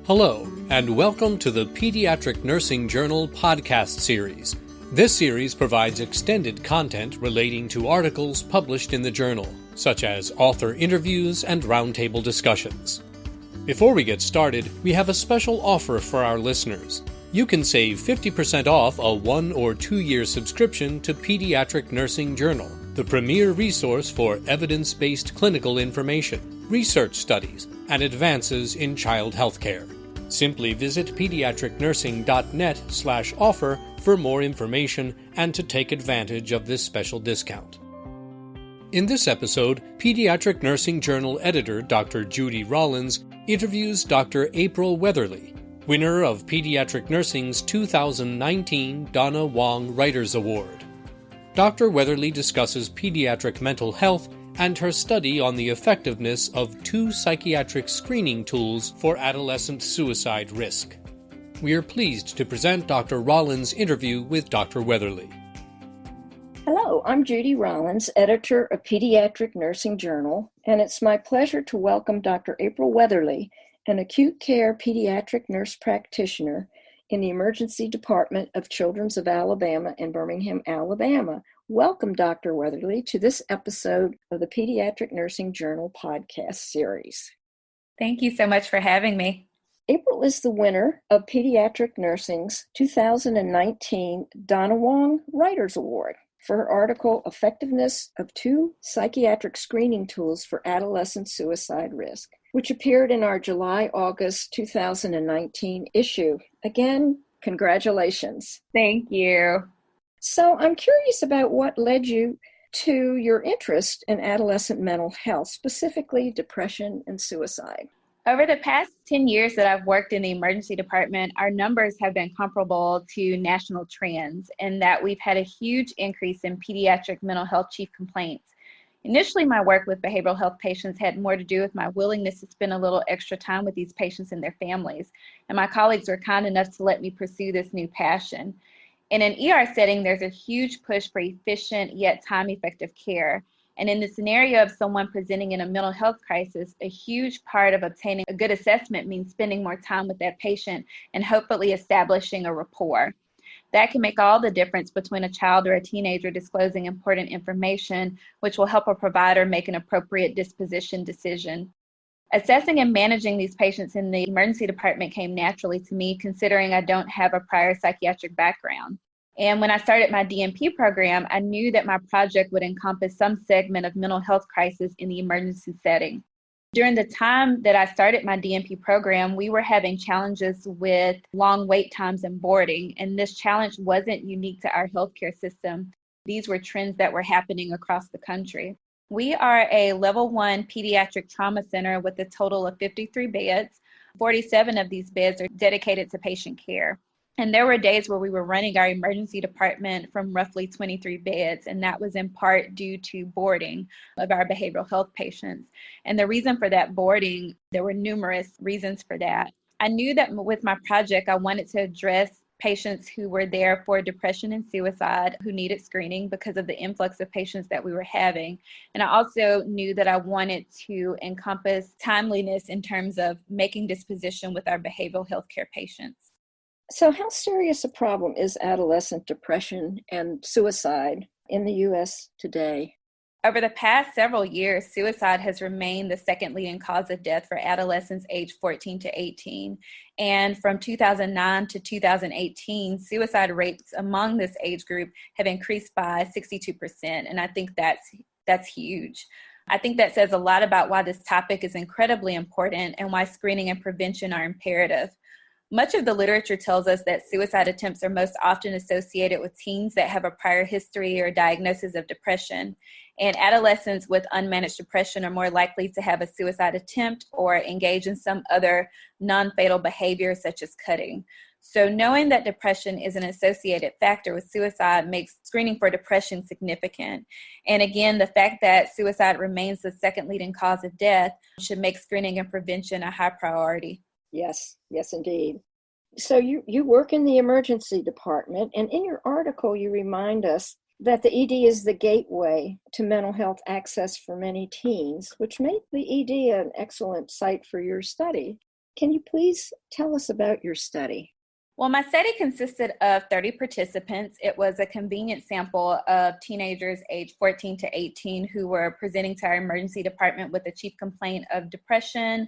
Hello, and welcome to the Pediatric Nursing Journal podcast series. This series provides extended content relating to articles published in the journal, such as author interviews and roundtable discussions. Before we get started, we have a special offer for our listeners. You can save 50% off a 1 or 2 year subscription to Pediatric Nursing Journal, the premier resource for evidence-based clinical information, research studies, and advances in child health care. Simply visit pediatricnursing.net/offer for more information and to take advantage of this special discount. In this episode, Pediatric Nursing Journal editor Dr. Judy Rollins interviews Dr. April Weatherly, winner of Pediatric Nursing's 2019 Donna Wong Writers Award. Dr. Weatherly discusses pediatric mental health and her study on the effectiveness of 2 psychiatric screening tools for adolescent suicide risk. We are pleased to present Dr. Rollins' interview with Dr. Weatherly. Hello, I'm Judy Rollins, editor of Pediatric Nursing Journal, and it's my pleasure to welcome Dr. April Weatherly, an acute care pediatric nurse practitioner in the Emergency Department of Children's of Alabama in Birmingham, Alabama. Welcome, Dr. Weatherly, to this episode of the Pediatric Nursing Journal podcast series. Thank you so much for having me. April is the winner of Pediatric Nursing's 2019 Donna Wong Writers Award for her article, Effectiveness of 2 Psychiatric Screening Tools for Adolescent Suicide Risk, which appeared in our July-August 2019 issue. Again, congratulations. Thank you. So I'm curious about what led you to your interest in adolescent mental health, specifically depression and suicide. Over the past 10 years that I've worked in the emergency department, our numbers have been comparable to national trends in that we've had a huge increase in pediatric mental health chief complaints. Initially, my work with behavioral health patients had more to do with my willingness to spend a little extra time with these patients and their families, and my colleagues were kind enough to let me pursue this new passion. In an ER setting, there's a huge push for efficient yet time-effective care. And in the scenario of someone presenting in a mental health crisis, a huge part of obtaining a good assessment means spending more time with that patient and hopefully establishing a rapport. That can make all the difference between a child or a teenager disclosing important information, which will help a provider make an appropriate disposition decision. Assessing and managing these patients in the emergency department came naturally to me, considering I don't have a prior psychiatric background. And when I started my DNP program, I knew that my project would encompass some segment of mental health crisis in the emergency setting. During the time that I started my DNP program, we were having challenges with long wait times and boarding, and this challenge wasn't unique to our healthcare system. These were trends that were happening across the country. We are a level 1 pediatric trauma center with a total of 53 beds. 47 of these beds are dedicated to patient care. And there were days where we were running our emergency department from roughly 23 beds, and that was in part due to boarding of our behavioral health patients. And the reason for that boarding, there were numerous reasons for that. I knew that with my project, I wanted to address patients who were there for depression and suicide who needed screening because of the influx of patients that we were having. And I also knew that I wanted to encompass timeliness in terms of making disposition with our behavioral health care patients. So how serious a problem is adolescent depression and suicide in the U.S. today? Over the past several years, suicide has remained the second leading cause of death for adolescents aged 14 to 18. And from 2009 to 2018, suicide rates among this age group have increased by 62%. And I think that's huge. I think that says a lot about why this topic is incredibly important and why screening and prevention are imperative. Much of the literature tells us that suicide attempts are most often associated with teens that have a prior history or diagnosis of depression, and adolescents with unmanaged depression are more likely to have a suicide attempt or engage in some other non-fatal behavior such as cutting. So knowing that depression is an associated factor with suicide makes screening for depression significant. And again, the fact that suicide remains the second leading cause of death should make screening and prevention a high priority. Yes, indeed. So you work in the emergency department, and in your article, you remind us that the ED is the gateway to mental health access for many teens, which made the ED an excellent site for your study. Can you please tell us about your study? Well, my study consisted of 30 participants. It was a convenient sample of teenagers aged 14 to 18 who were presenting to our emergency department with a chief complaint of depression,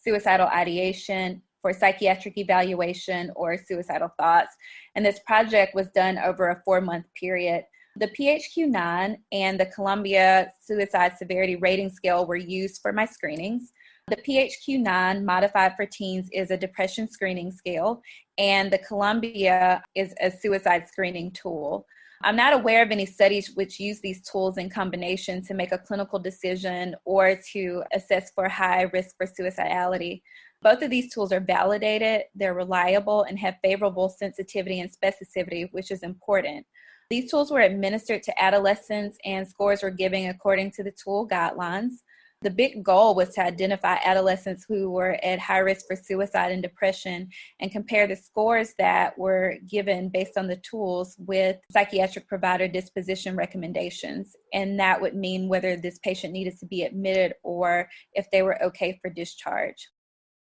suicidal ideation, for psychiatric evaluation, or suicidal thoughts. And this project was done over a 4-month period. The PHQ-9 and the Columbia Suicide Severity Rating Scale were used for my screenings. The PHQ-9 modified for teens is a depression screening scale, and the Columbia is a suicide screening tool. I'm not aware of any studies which use these tools in combination to make a clinical decision or to assess for high risk for suicidality. Both of these tools are validated, they're reliable, and have favorable sensitivity and specificity, which is important. These tools were administered to adolescents, and scores were given according to the tool guidelines. The big goal was to identify adolescents who were at high risk for suicide and depression and compare the scores that were given based on the tools with psychiatric provider disposition recommendations. And that would mean whether this patient needed to be admitted or if they were okay for discharge.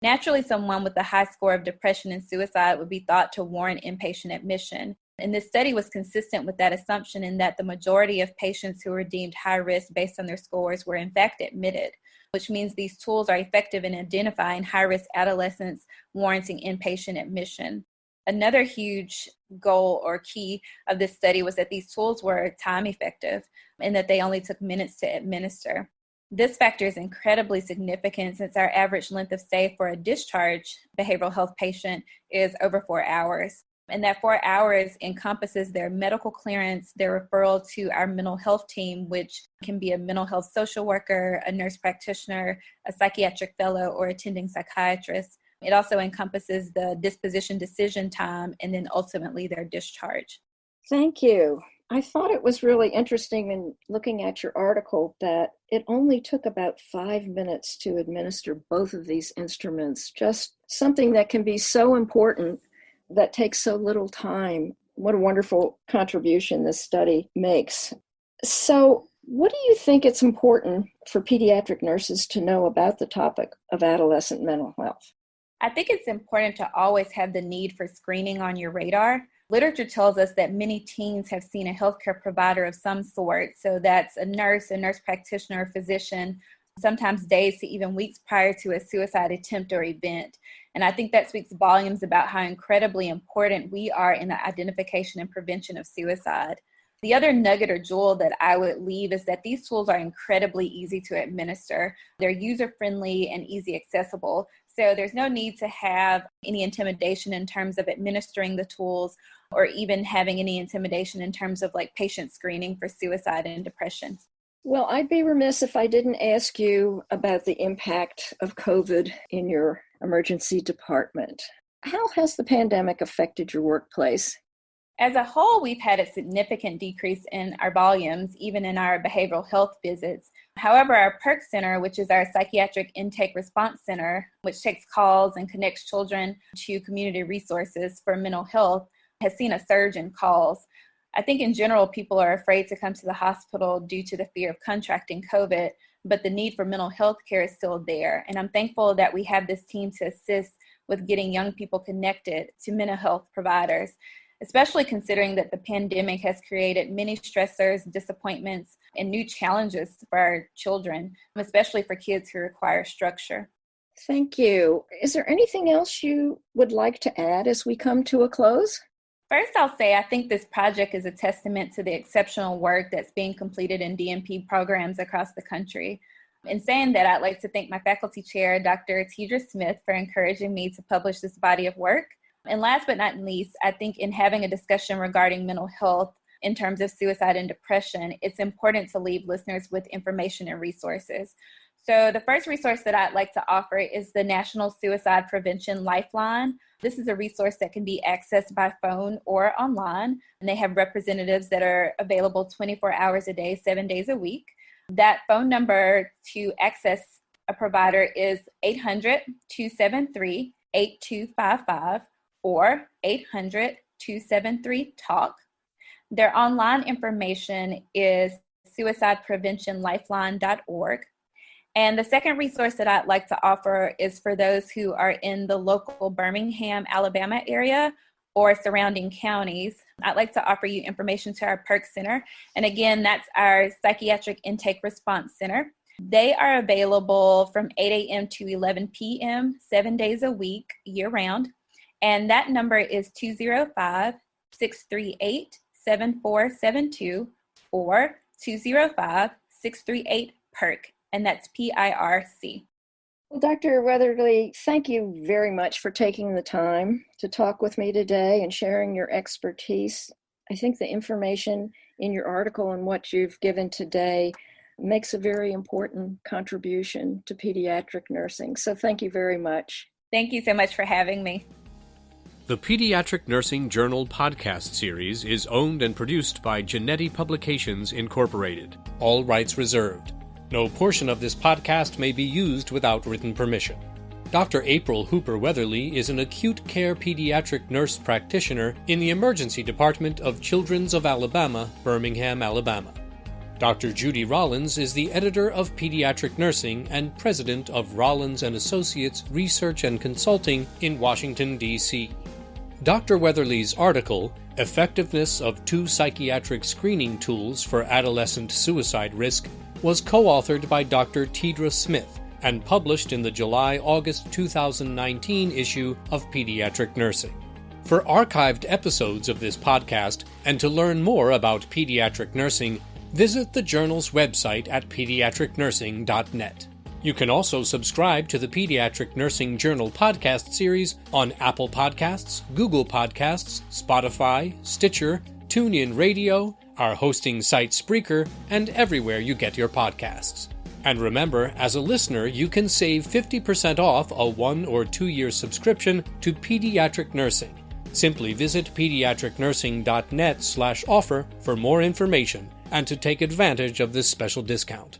Naturally, someone with a high score of depression and suicide would be thought to warrant inpatient admission. And this study was consistent with that assumption in that the majority of patients who were deemed high risk based on their scores were in fact admitted, which means these tools are effective in identifying high-risk adolescents warranting inpatient admission. Another huge goal or key of this study was that these tools were time effective and that they only took minutes to administer. This factor is incredibly significant since our average length of stay for a discharge behavioral health patient is over 4 hours. And that 4 hours encompasses their medical clearance, their referral to our mental health team, which can be a mental health social worker, a nurse practitioner, a psychiatric fellow, or attending psychiatrist. It also encompasses the disposition decision time and then ultimately their discharge. Thank you. I thought it was really interesting in looking at your article that it only took about 5 minutes to administer both of these instruments, just something that can be so important that takes so little time. What a wonderful contribution this study makes. So, what do you think it's important for pediatric nurses to know about the topic of adolescent mental health? I think it's important to always have the need for screening on your radar. Literature tells us that many teens have seen a healthcare provider of some sort. So that's a nurse practitioner, physician, sometimes days to even weeks prior to a suicide attempt or event. And I think that speaks volumes about how incredibly important we are in the identification and prevention of suicide. The other nugget or jewel that I would leave is that these tools are incredibly easy to administer. They're user-friendly and easy accessible. So there's no need to have any intimidation in terms of administering the tools or even having any intimidation in terms of like patient screening for suicide and depression. Well, I'd be remiss if I didn't ask you about the impact of COVID in your emergency department. How has the pandemic affected your workplace? As a whole, we've had a significant decrease in our volumes, even in our behavioral health visits. However, our PERC Center, which is our Psychiatric Intake Response Center, which takes calls and connects children to community resources for mental health, has seen a surge in calls. I think in general, people are afraid to come to the hospital due to the fear of contracting COVID, but the need for mental health care is still there. And I'm thankful that we have this team to assist with getting young people connected to mental health providers, especially considering that the pandemic has created many stressors, disappointments, and new challenges for our children, especially for kids who require structure. Thank you. Is there anything else you would like to add as we come to a close? First, I'll say I think this project is a testament to the exceptional work that's being completed in DNP programs across the country. In saying that, I'd like to thank my faculty chair, Dr. Tedra Smith, for encouraging me to publish this body of work. And last but not least, I think in having a discussion regarding mental health in terms of suicide and depression, it's important to leave listeners with information and resources. So the first resource that I'd like to offer is the National Suicide Prevention Lifeline. This is a resource that can be accessed by phone or online, and they have representatives that are available 24 hours a day, 7 days a week. That phone number to access a provider is 800-273-8255 or 800-273-TALK. Their online information is suicidepreventionlifeline.org. And the second resource that I'd like to offer is for those who are in the local Birmingham, Alabama area or surrounding counties. I'd like to offer you information to our PERC Center. And again, that's our Psychiatric Intake Response Center. They are available from 8 a.m. to 11 p.m., 7 days a week, year-round. And that number is 205-638-7472 or 205-638-PERC, and that's PIRC. Well, Dr. Weatherly, thank you very much for taking the time to talk with me today and sharing your expertise. I think the information in your article and what you've given today makes a very important contribution to pediatric nursing. So thank you very much. Thank you so much for having me. The Pediatric Nursing Journal podcast series is owned and produced by Genetti Publications, Incorporated. All rights reserved. No portion of this podcast may be used without written permission. Dr. April Hooper Weatherly is an acute care pediatric nurse practitioner in the Emergency Department of Children's of Alabama, Birmingham, Alabama. Dr. Judy Rollins is the editor of Pediatric Nursing and president of Rollins & Associates Research and Consulting in Washington, D.C. Dr. Weatherly's article, Effectiveness of 2 Psychiatric Screening Tools for Adolescent Suicide Risk, was co-authored by Dr. Tedra Smith and published in the July-August 2019 issue of Pediatric Nursing. For archived episodes of this podcast and to learn more about pediatric nursing, visit the journal's website at pediatricnursing.net. You can also subscribe to the Pediatric Nursing Journal podcast series on Apple Podcasts, Google Podcasts, Spotify, Stitcher, TuneIn Radio, our hosting site Spreaker, and everywhere you get your podcasts. And remember, as a listener, you can save 50% off a 1 or 2 year subscription to Pediatric Nursing. Simply visit pediatricnursing.net/offer for more information and to take advantage of this special discount.